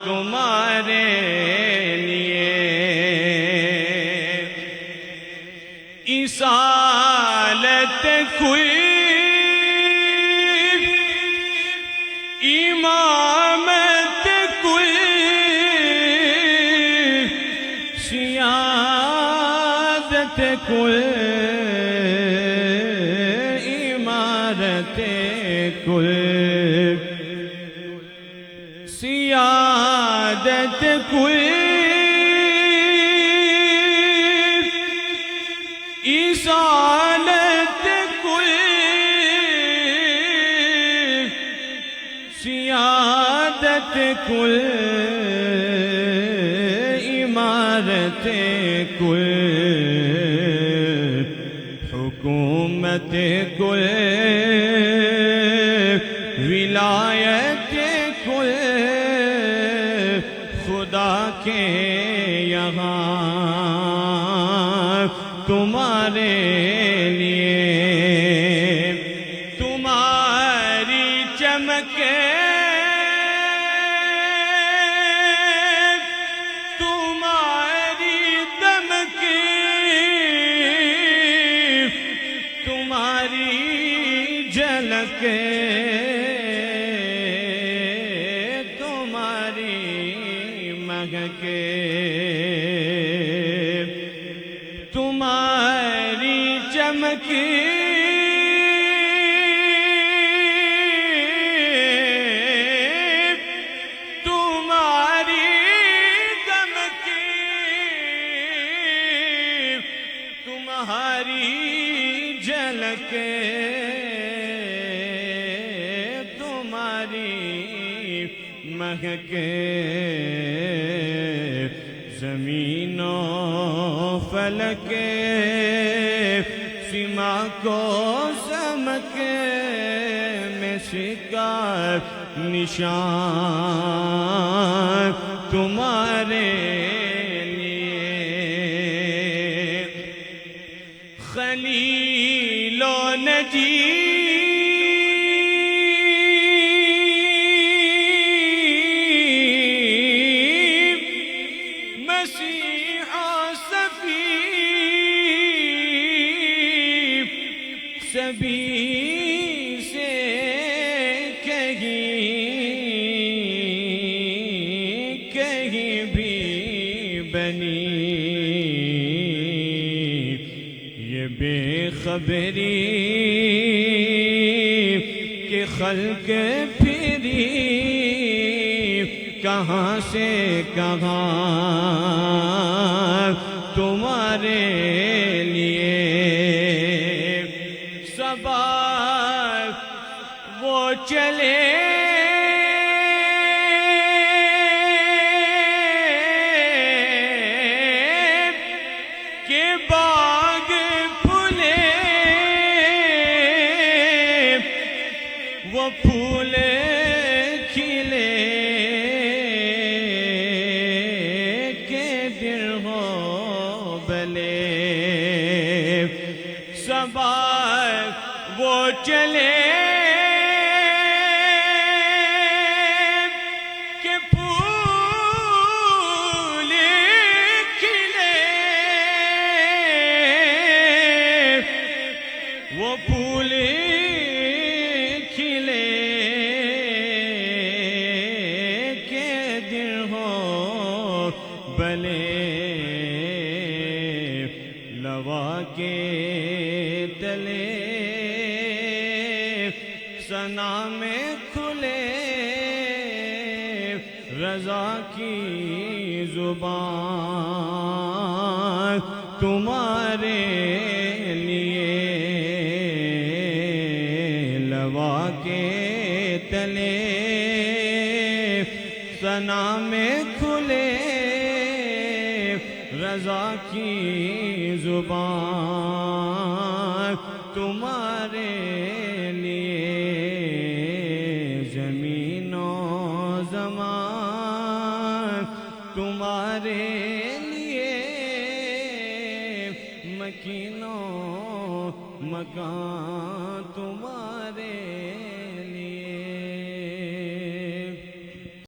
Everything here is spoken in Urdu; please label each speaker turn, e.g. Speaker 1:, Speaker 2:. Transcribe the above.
Speaker 1: تمہارے لیے اصالت کوئی امامت کوئی سیادت کوئی امارت کوئی سیادت کوئی اصالت کوئی سیادت کوئی امارت کوئی حکومت کوئی ولایت کوئی خدا کے یہاں تمہارے لیے تمہاری چمکے تمہاری دمکے تمہاری جھلکے مہکے تمہاری چمکی تمہاری دمکی تمہاری جھلکے تمہاری مہکے زمین و فلک سما کو سمکے میں شکار نشان تمہارے لیے خلیل و نجیب سبھی سے کہیں بھی بنی یہ بے خبری کہ خلق پھری کہاں سے کہاں تمہارے لیے وہ چلے کہ باغ پھولے وہ پھول کھلے کہ دل ہو بلے صبا وہ چلے کہ پھول کھلے وہ پھول کھلے کہ دل ہو بلے لوا کے تلے ثنا میں کھلے رضا کی زبان تمہارے لیے لوا کے تلے ثنا میں کھلے رضا کی زبان تمہارے لیے زمین و زمان تمہارے لیے مکین و مکان تمہارے